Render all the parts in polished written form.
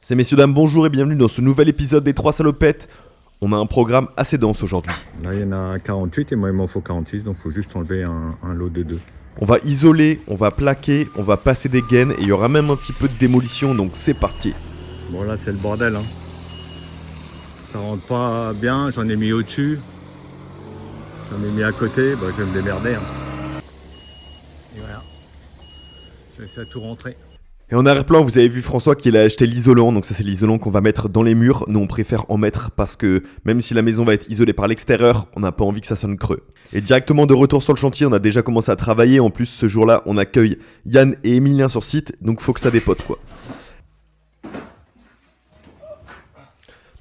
C'est messieurs dames, bonjour et bienvenue dans ce nouvel épisode des 3 salopettes. On a un programme assez dense aujourd'hui. Là il y en a 48 et moi il m'en faut 46, donc il faut juste enlever un lot de 2. On va isoler, on va plaquer, on va passer des gaines et il y aura même un petit peu de démolition, donc c'est parti. Bon là c'est le bordel, hein. Ça rentre pas bien, j'en ai mis au-dessus, j'en ai mis à côté, je vais me démerder. Hein. Et voilà, j'essaie de tout rentrer. Et en arrière-plan, vous avez vu François qu'il a acheté l'isolant, donc ça c'est l'isolant qu'on va mettre dans les murs. Nous on préfère en mettre parce que même si la maison va être isolée par l'extérieur, on n'a pas envie que ça sonne creux. Et directement de retour sur le chantier, on a déjà commencé à travailler. En plus ce jour-là, on accueille Yann et Emilien sur site, donc faut que ça dépote quoi.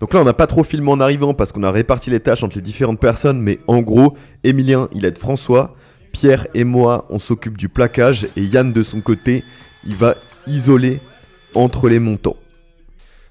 Donc là on n'a pas trop filmé en arrivant parce qu'on a réparti les tâches entre les différentes personnes, mais en gros, Emilien il aide François, Pierre et moi on s'occupe du plaquage et Yann de son côté, il va isolé entre les montants.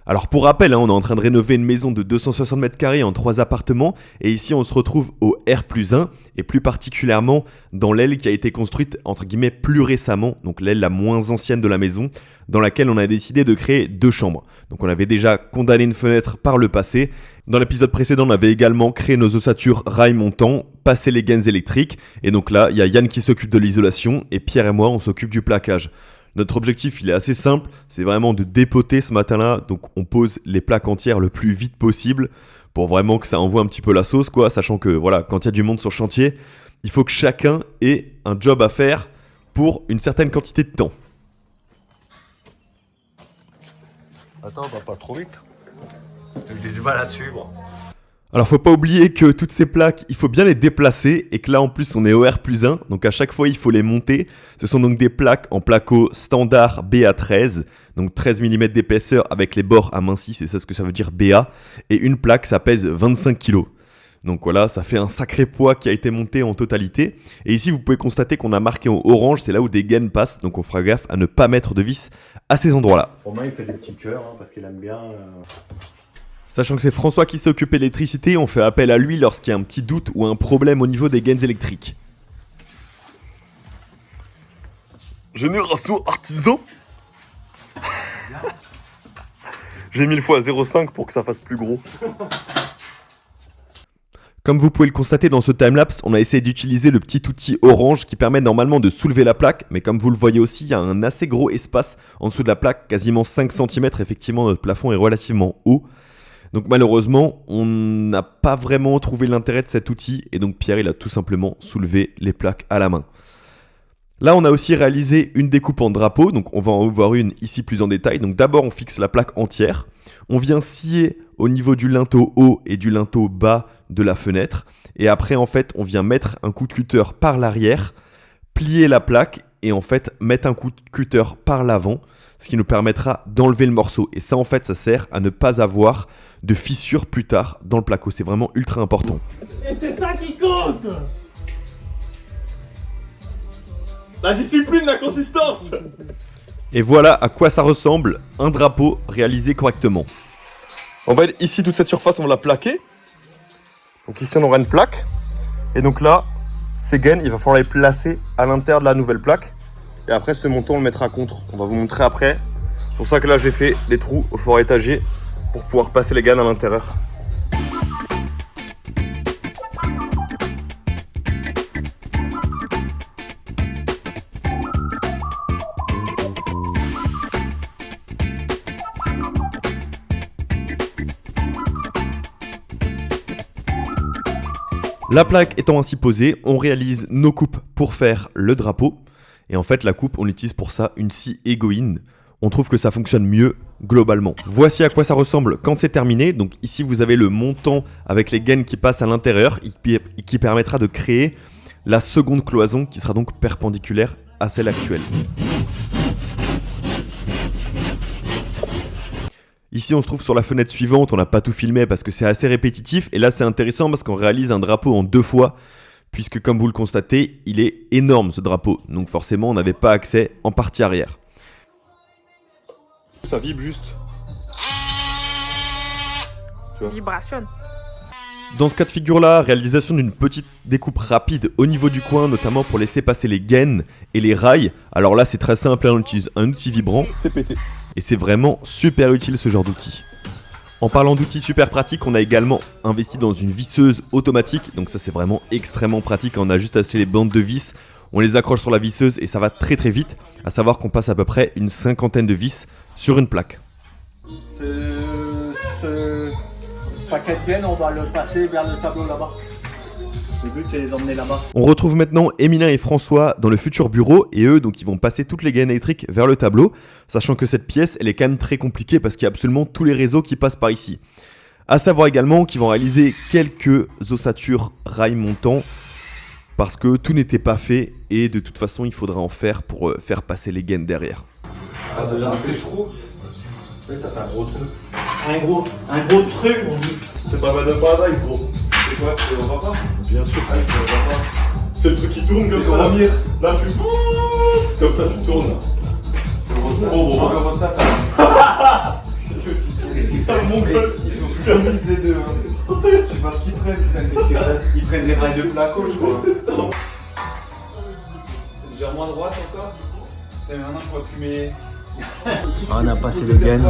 Alors pour rappel, on est en train de rénover une maison de 260 mètres carrés en 3 appartements et ici on se retrouve au R+1 et plus particulièrement dans l'aile qui a été construite entre guillemets plus récemment, donc l'aile la moins ancienne de la maison dans laquelle on a décidé de créer 2 chambres. Donc on avait déjà condamné une fenêtre par le passé. Dans l'épisode précédent, on avait également créé nos ossatures rails montants, passé les gaines électriques et donc là il y a Yann qui s'occupe de l'isolation et Pierre et moi on s'occupe du plaquage. Notre objectif, il est assez simple, c'est vraiment de dépoter ce matin-là, donc on pose les plaques entières le plus vite possible pour vraiment que ça envoie un petit peu la sauce, quoi, sachant que voilà, quand il y a du monde sur le chantier, il faut que chacun ait un job à faire pour une certaine quantité de temps. Attends, va pas trop vite. J'ai du mal à suivre. Alors faut pas oublier que toutes ces plaques, il faut bien les déplacer et que là en plus on est au R+1, donc à chaque fois il faut les monter. Ce sont donc des plaques en placo standard BA13, donc 13 mm d'épaisseur avec les bords amincis, c'est ça ce que ça veut dire BA, et une plaque ça pèse 25 kg. Donc voilà, ça fait un sacré poids qui a été monté en totalité. Et ici vous pouvez constater qu'on a marqué en orange, c'est là où des gaines passent, donc on fera gaffe à ne pas mettre de vis à ces endroits-là. Romain il fait des petits cœurs parce qu'il aime bien... Sachant que c'est François qui s'est occupé de l'électricité, on fait appel à lui lorsqu'il y a un petit doute ou un problème au niveau des gaines électriques. Génération artisan. J'ai mis le fois à 0,5 pour que ça fasse plus gros. Comme vous pouvez le constater dans ce timelapse, on a essayé d'utiliser le petit outil orange qui permet normalement de soulever la plaque, mais comme vous le voyez aussi, il y a un assez gros espace en dessous de la plaque, quasiment 5 cm, effectivement notre plafond est relativement haut. Donc malheureusement, on n'a pas vraiment trouvé l'intérêt de cet outil et donc Pierre il a tout simplement soulevé les plaques à la main. Là on a aussi réalisé une découpe en drapeau, donc on va en voir une ici plus en détail. Donc d'abord on fixe la plaque entière, on vient scier au niveau du linteau haut et du linteau bas de la fenêtre et après en fait on vient mettre un coup de cutter par l'arrière, plier la plaque et en fait mettre un coup de cutter par l'avant, ce qui nous permettra d'enlever le morceau et ça en fait ça sert à ne pas avoir de fissures plus tard dans le placo, c'est vraiment ultra important. Et c'est ça qui compte! La discipline, la consistance! Et voilà à quoi ça ressemble, un drapeau réalisé correctement. On va ici toute cette surface, on va la plaquer. Donc ici on aura une plaque. Et donc là, ces gaines, il va falloir les placer à l'intérieur de la nouvelle plaque. Et après ce montant on le mettra contre. On va vous montrer après. C'est pour ça que là j'ai fait des trous au fort étagé pour pouvoir passer les gaines à l'intérieur. La plaque étant ainsi posée, on réalise nos coupes pour faire le drapeau. Et en fait la coupe, on utilise pour ça une scie Egoin. On trouve que ça fonctionne mieux globalement. Voici à quoi ça ressemble quand c'est terminé. Donc ici vous avez le montant avec les gaines qui passent à l'intérieur et qui permettra de créer la seconde cloison qui sera donc perpendiculaire à celle actuelle. Ici on se trouve sur la fenêtre suivante, on n'a pas tout filmé parce que c'est assez répétitif et là c'est intéressant parce qu'on réalise un drapeau en 2 fois puisque comme vous le constatez, il est énorme ce drapeau. Donc forcément on n'avait pas accès en partie arrière. Ça vibre juste. Vibration. Dans ce cas de figure-là, réalisation d'une petite découpe rapide au niveau du coin, notamment pour laisser passer les gaines et les rails. Alors là, c'est très simple, on utilise un outil vibrant. C'est pété. Et c'est vraiment super utile ce genre d'outil. En parlant d'outils super pratiques, on a également investi dans une visseuse automatique. Donc ça c'est vraiment extrêmement pratique. On a juste acheté les bandes de vis, on les accroche sur la visseuse et ça va très très vite. À savoir qu'on passe à peu près une 50aine de vis sur une plaque. Ce paquet de gaines, on va le passer vers le tableau là-bas. Le but c'est de les emmener là-bas. On retrouve maintenant Emilien et François dans le futur bureau et eux donc ils vont passer toutes les gaines électriques vers le tableau, sachant que cette pièce elle est quand même très compliquée parce qu'il y a absolument tous les réseaux qui passent par ici. A savoir également qu'ils vont réaliser quelques ossatures rails montants parce que tout n'était pas fait et de toute façon il faudra en faire pour faire passer les gaines derrière. Ah, ça vient de ces trous. Oui, ça fait un gros truc. Un gros truc, on dit. C'est pas mal de paradise, gros. C'est quoi? C'est le repas? Bien sûr, c'est le repas. C'est le truc qui tourne comme ça. Là, tu. Comme ça, tu tournes. Bon, comment ça? Ils sont super mis les deux. Je sais pas ce qu'ils prennent. Ils prennent des rails de placo, je crois. J'ai moins droite encore. Maintenant, je vois plus mes. On a passé les gaines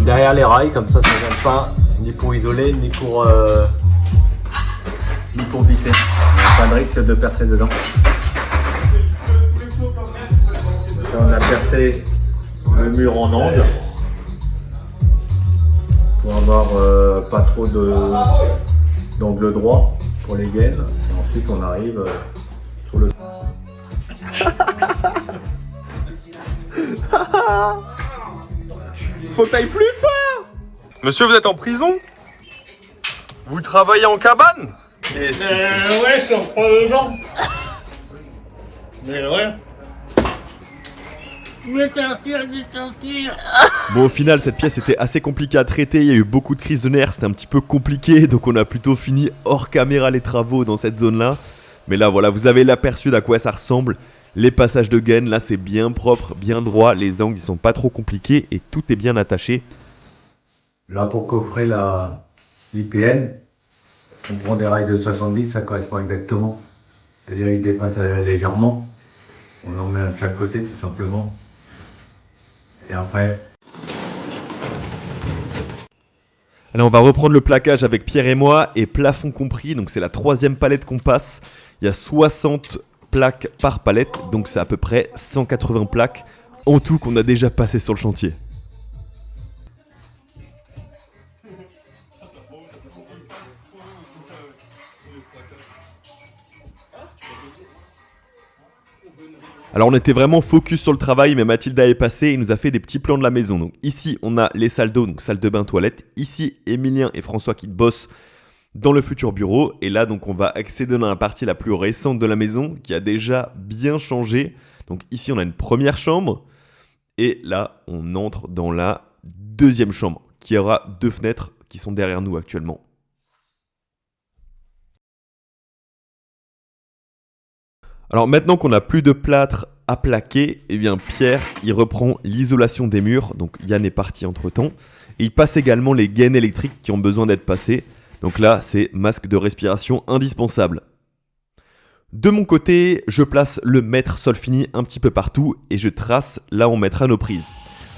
derrière les rails, comme ça ne gêne pas, ni pour isoler, ni pour visser. On n'a pas de risque de percer dedans. Là, on a percé le mur en angle pour avoir pas trop d'angle droit pour les gaines. Et ensuite on arrive sur le... Faut que t'ailles plus fort! Monsieur, vous êtes en prison? Vous travaillez en cabane? Ouais, je suis en prolongement. Mais ouais. Mais t'inspire. Bon, au final, cette pièce était assez compliquée à traiter, il y a eu beaucoup de crises de nerfs, c'était un petit peu compliqué, donc on a plutôt fini hors caméra les travaux dans cette zone-là. Mais là, voilà, vous avez l'aperçu d'à quoi ça ressemble. Les passages de gaines, là, c'est bien propre, bien droit, les angles, ils sont pas trop compliqués et tout est bien attaché. Là, pour coffrer l'IPN, on prend des rails de 70, ça correspond exactement. C'est-à-dire qu'ils dépassent légèrement. On en met à chaque côté, tout simplement. Et après... Alors on va reprendre le plaquage avec Pierre et moi, et plafond compris, donc c'est la 3e palette qu'on passe. Il y a 60 plaques par palette, donc c'est à peu près 180 plaques en tout qu'on a déjà passé sur le chantier. Alors on était vraiment focus sur le travail, mais Mathilda est passée et nous a fait des petits plans de la maison. Donc ici on a les salles d'eau, donc salle de bain, toilette. Ici Emilien et François qui bossent dans le futur bureau. Et là donc on va accéder dans la partie la plus récente de la maison qui a déjà bien changé. Donc ici on a une première chambre et là on entre dans la 2e chambre qui aura 2 fenêtres qui sont derrière nous actuellement. Alors maintenant qu'on n'a plus de plâtre à plaquer, eh bien Pierre il reprend l'isolation des murs, donc Yann est parti entre temps, et il passe également les gaines électriques qui ont besoin d'être passées, donc là c'est masque de respiration indispensable. De mon côté, je place le mètre Solfini un petit peu partout et je trace là où on mettra nos prises.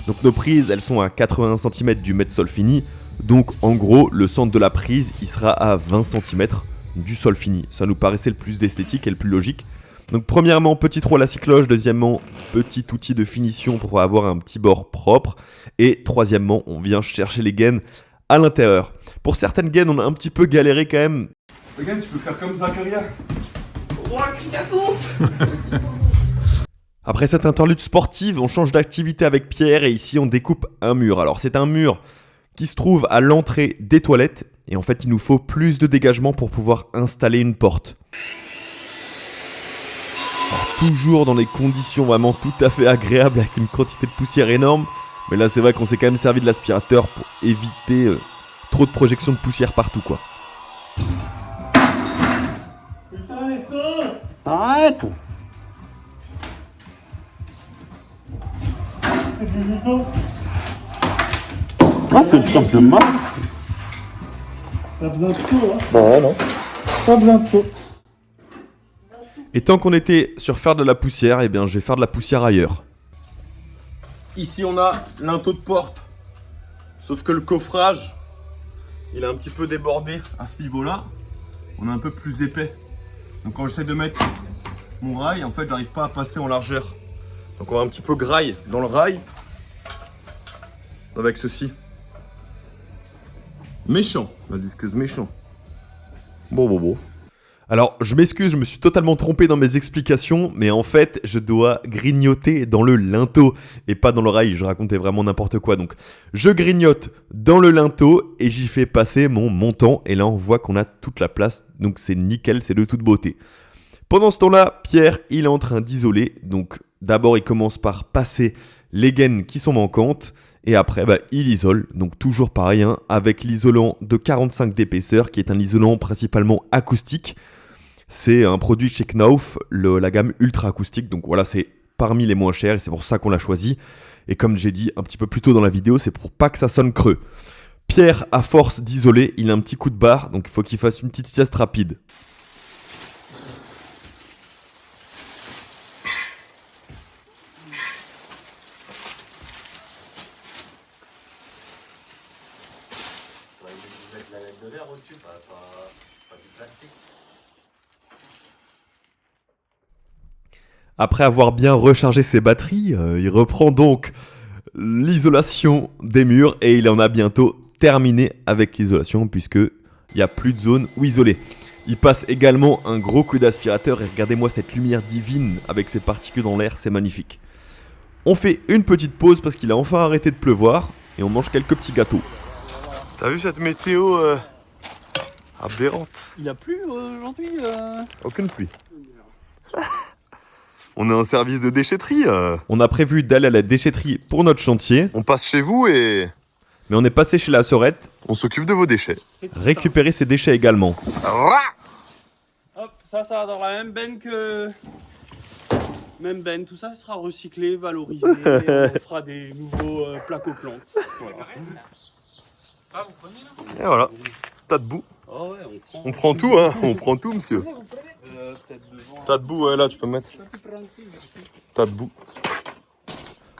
Donc nos prises elles sont à 80 cm du mètre Solfini, donc en gros le centre de la prise il sera à 20 cm du Solfini, ça nous paraissait le plus esthétique et le plus logique. Donc premièrement, petit trou à la cycloche, deuxièmement, petit outil de finition pour avoir un petit bord propre, et troisièmement, on vient chercher les gaines à l'intérieur. Pour certaines gaines, on a un petit peu galéré quand même. Regarde, tu peux faire comme Zacharia. Oh, Picasso. Après cette interlude sportive, on change d'activité avec Pierre et ici on découpe un mur. Alors c'est un mur qui se trouve à l'entrée des toilettes, et en fait il nous faut plus de dégagement pour pouvoir installer une porte. Alors, toujours dans des conditions vraiment tout à fait agréables avec une quantité de poussière énorme. Mais là c'est vrai qu'on s'est quand même servi de l'aspirateur pour éviter trop de projections de poussière partout quoi. Putain, les seins. Arrête! C'est du judo. Ah, c'est une sorte de marque. T'as besoin de tout, hein? Bah ouais, non. Pas besoin de tout. Et tant qu'on était sur faire de la poussière, eh bien je vais faire de la poussière ailleurs. ici on a linteau de porte. Sauf que le coffrage, il est un petit peu débordé à ce niveau-là. On est un peu plus épais. Donc quand j'essaie de mettre mon rail, en fait, j'arrive pas à passer en largeur. Donc on va un petit peu graille dans le rail avec ceci. Méchant, la disqueuse méchant. Bon. Alors, je m'excuse, je me suis totalement trompé dans mes explications, mais en fait, je dois grignoter dans le linteau et pas dans le rail, je racontais vraiment n'importe quoi. Donc, je grignote dans le linteau et j'y fais passer mon montant et là, on voit qu'on a toute la place, donc c'est nickel, c'est de toute beauté. Pendant ce temps-là, Pierre, il est en train d'isoler, donc d'abord, il commence par passer les gaines qui sont manquantes et après, il isole, donc toujours pareil, hein, avec l'isolant de 45 d'épaisseur qui est un isolant principalement acoustique. C'est un produit chez Knauf, la gamme ultra acoustique, donc voilà, c'est parmi les moins chers et c'est pour ça qu'on l'a choisi. Et comme j'ai dit un petit peu plus tôt dans la vidéo, c'est pour pas que ça sonne creux. Pierre, à force d'isoler, il a un petit coup de barre, donc il faut qu'il fasse une petite sieste rapide. Après avoir bien rechargé ses batteries, il reprend donc l'isolation des murs et il en a bientôt terminé avec l'isolation puisqu'il n'y a plus de zone où isoler. Il passe également un gros coup d'aspirateur et regardez-moi cette lumière divine avec ses particules dans l'air, c'est magnifique. On fait une petite pause parce qu'il a enfin arrêté de pleuvoir et on mange quelques petits gâteaux. T'as vu cette météo aberrante? Il a plu aujourd'hui Aucune pluie. On est en service de déchetterie. On a prévu d'aller à la déchetterie pour notre chantier, On passe chez vous et mais on est passé chez la Sorette, on s'occupe de vos déchets. récupérer ses déchets également. Hop, ça va dans la même benne que... Même benne, tout ça sera recyclé, valorisé, et on fera des nouveaux plaques-aux-plantes. Voilà. Et voilà, tas de boue. Oh ouais, On prend tout, hein. On prend tout, monsieur. Tas de boue, ouais, là, tu peux mettre. Tas de boue.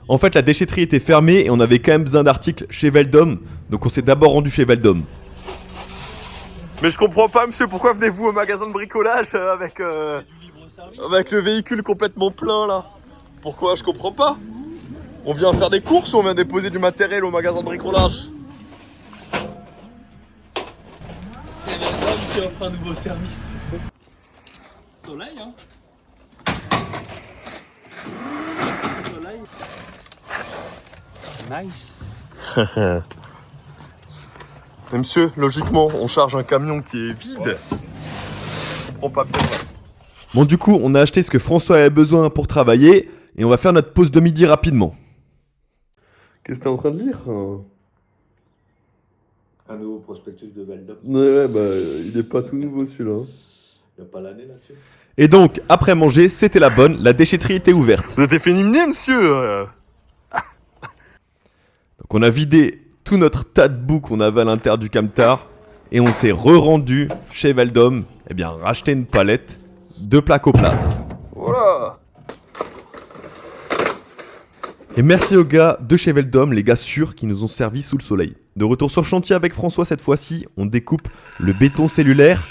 En fait, la déchetterie était fermée et on avait quand même besoin d'articles chez Veldom, donc on s'est d'abord rendu chez Veldom. Mais je comprends pas, monsieur, pourquoi venez-vous au magasin de bricolage avec le véhicule complètement plein, là? Pourquoi? Je comprends pas. On vient faire des courses ou on vient déposer du matériel au magasin de bricolage? C'est Veldom qui offre un nouveau service. Soleil, hein? Soleil. Nice. Mais monsieur, logiquement, on charge un camion qui est vide. Je comprends pas bien ça. Bon, du coup, on a acheté ce que François avait besoin pour travailler et on va faire notre pause de midi rapidement. Qu'est-ce que t'es en train de lire? Un nouveau prospectus de Veldom. Ouais, il est pas tout nouveau celui-là. Il n'y a pas l'année là-dessus. Et donc, après manger, c'était la bonne, la déchetterie était ouverte. Vous êtes féminin, monsieur. Donc on a vidé tout notre tas de boue qu'on avait à l'intérieur du camtar et on s'est re-rendu chez Veldom, racheter une palette de plaques au plâtre. Voilà. Et merci aux gars de chez Veldom, les gars sûrs qui nous ont servi sous le soleil. De retour sur chantier avec François cette fois-ci, on découpe le béton cellulaire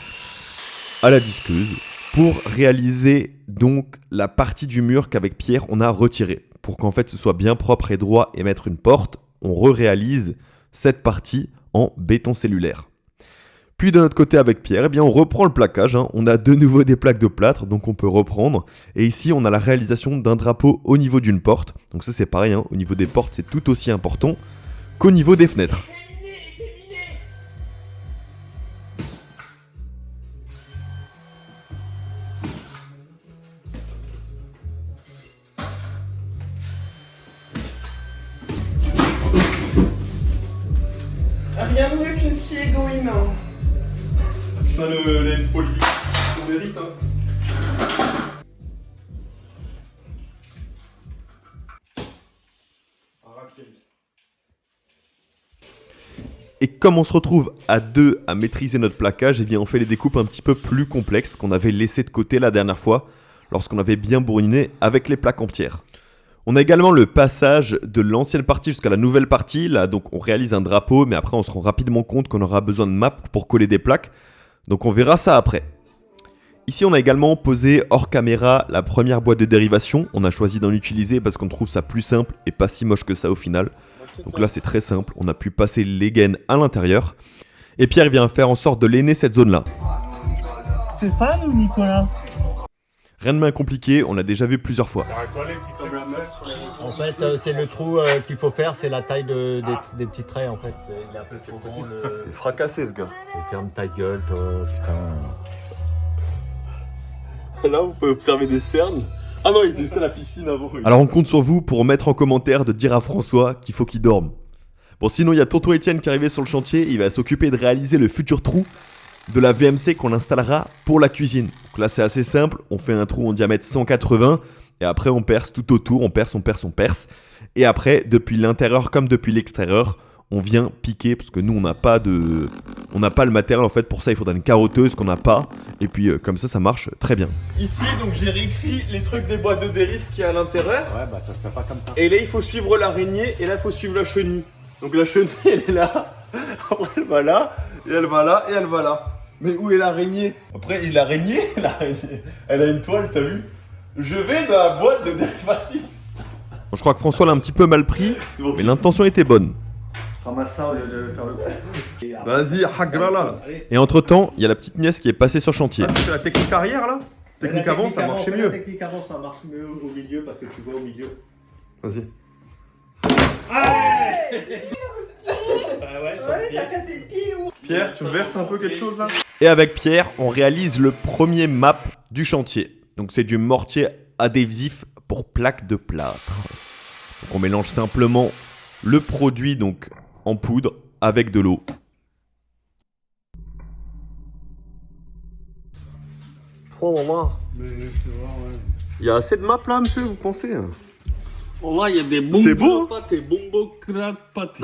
à la disqueuse pour réaliser donc la partie du mur qu'avec Pierre on a retiré. Pour qu'en fait ce soit bien propre et droit et mettre une porte, on re-réalise cette partie en béton cellulaire. Puis de notre côté avec Pierre, on reprend le plaquage, hein. On a de nouveau des plaques de plâtre, donc on peut reprendre. Et ici, on a la réalisation d'un drapeau au niveau d'une porte. Donc ça c'est pareil, hein. Au niveau des portes, c'est tout aussi important qu'au niveau des fenêtres. Rien de mieux qu'une scie égoïne. On a les polies qu'on mérite, hein. Et comme on se retrouve à deux à maîtriser notre plaquage, on fait les découpes un petit peu plus complexes qu'on avait laissées de côté la dernière fois, lorsqu'on avait bien bourriné avec les plaques entières. On a également le passage de l'ancienne partie jusqu'à la nouvelle partie. Là, donc, on réalise un drapeau, mais après, on se rend rapidement compte qu'on aura besoin de maps pour coller des plaques. Donc, on verra ça après. Ici, on a également posé hors caméra la première boîte de dérivation. On a choisi d'en utiliser parce qu'on trouve ça plus simple et pas si moche que ça au final. Donc là, c'est très simple. On a pu passer les gaines à l'intérieur. Et Pierre vient faire en sorte de lainer cette zone-là. Stéphane ou Nicolas? Rien de bien compliqué, on l'a déjà vu plusieurs fois. En fait, c'est le trou qu'il faut faire, c'est la taille des petits traits en fait. Il est un peu trop grand. Il est fracassé ce gars. Ferme ta gueule, toi, putain. Là, vous pouvez observer des cernes. Ah non, il était juste à la piscine avant. Alors on compte sur vous pour mettre en commentaire de dire à François qu'il faut qu'il dorme. Bon, sinon il y a tonton Étienne qui est arrivé sur le chantier, il va s'occuper de réaliser le futur trou de la VMC qu'on installera pour la cuisine. Donc là c'est assez simple, on fait un trou en diamètre 180 et après on perce tout autour, on perce. Et après, depuis l'intérieur comme depuis l'extérieur, on vient piquer parce que nous on n'a pas le matériel en fait, pour ça il faudra une carotteuse qu'on n'a pas. Et puis comme ça marche très bien. Ici, donc j'ai réécrit les trucs des boîtes de dérive, ce qu'il y a à l'intérieur. Ouais, bah ça se fait pas comme ça. Et là, il faut suivre l'araignée et là, il faut suivre la chenille. Donc la chenille, elle est là. Après, elle va là. Et elle va là. Et elle va là. Mais où est l'araignée? Après, l'araignée, elle a une toile, t'as vu? Je vais dans la boîte de dérivation. Bon, je crois que François l'a un petit peu mal pris, mais l'intention était bonne. Ramasse ça au lieu de faire le. Vas-y, hagra là. Et entre temps, il y a la petite nièce qui est passée sur chantier. Tu fais la technique arrière là? Technique avant, ça marchait mieux. La technique avant, ça marche mieux au milieu parce que tu vois au milieu. Vas-y. Pierre, tu verses un peu quelque chose là? Et avec Pierre, on réalise le premier map du chantier. Donc c'est du mortier adhésif pour plaques de plâtre. Donc on mélange simplement le produit donc en poudre avec de l'eau. Oh maman. Il y a assez de maps là, monsieur, vous pensez? Bon, là, il y a des C'est beau. bonbons pâtés, bonbons crade pâtés.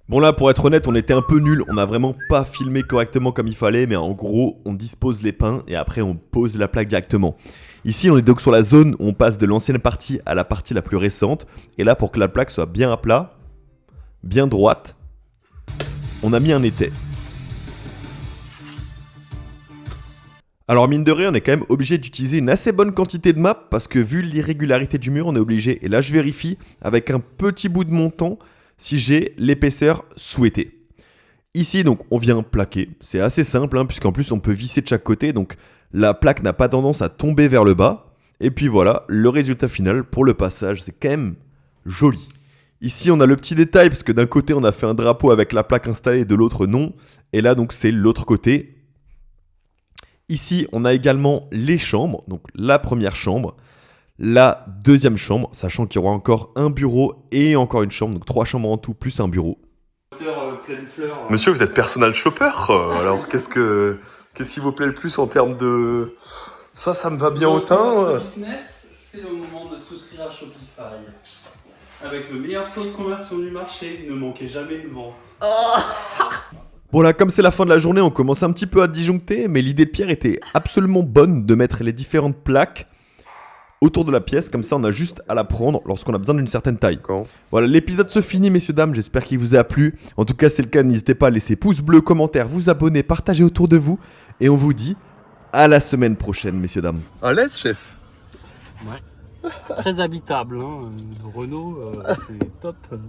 Bon là, pour être honnête, on était un peu nuls. On n'a vraiment pas filmé correctement comme il fallait. Mais en gros, on dispose les pains et après on pose la plaque directement. Ici, on est donc sur la zone où on passe de l'ancienne partie à la partie la plus récente. Et là, pour que la plaque soit bien à plat, bien droite, on a mis un étai. Alors mine de rien, on est quand même obligé d'utiliser une assez bonne quantité de maps parce que vu l'irrégularité du mur, on est obligé, et là je vérifie avec un petit bout de montant si j'ai l'épaisseur souhaitée. Ici donc on vient plaquer, c'est assez simple puisqu'en plus on peut visser de chaque côté, donc la plaque n'a pas tendance à tomber vers le bas. Et puis voilà, le résultat final pour le passage, c'est quand même joli. Ici on a le petit détail parce que d'un côté on a fait un drapeau avec la plaque installée et de l'autre non, et là donc c'est l'autre côté. Ici, on a également les chambres, donc la première chambre, la deuxième chambre, sachant qu'il y aura encore un bureau et encore une chambre, donc 3 chambres en tout, plus un bureau. Pleine fleur. Monsieur, vous êtes personal shopper, alors qu'est-ce qui vous plaît le plus en termes de... Ça me va bien au teint. Business, c'est le moment de souscrire à Shopify. Avec le meilleur taux de conversion du marché, ne manquez jamais une vente. Bon là, comme c'est la fin de la journée, on commence un petit peu à disjoncter, mais l'idée de Pierre était absolument bonne de mettre les différentes plaques autour de la pièce, comme ça on a juste à la prendre lorsqu'on a besoin d'une certaine taille. Voilà, l'épisode se finit messieurs dames, j'espère qu'il vous a plu. En tout cas, c'est le cas, n'hésitez pas à laisser pouce bleu, commentaire, vous abonner, partager autour de vous, et on vous dit à la semaine prochaine messieurs dames. À l'aise, chef. Ouais. Très habitable, hein. Renault, c'est top.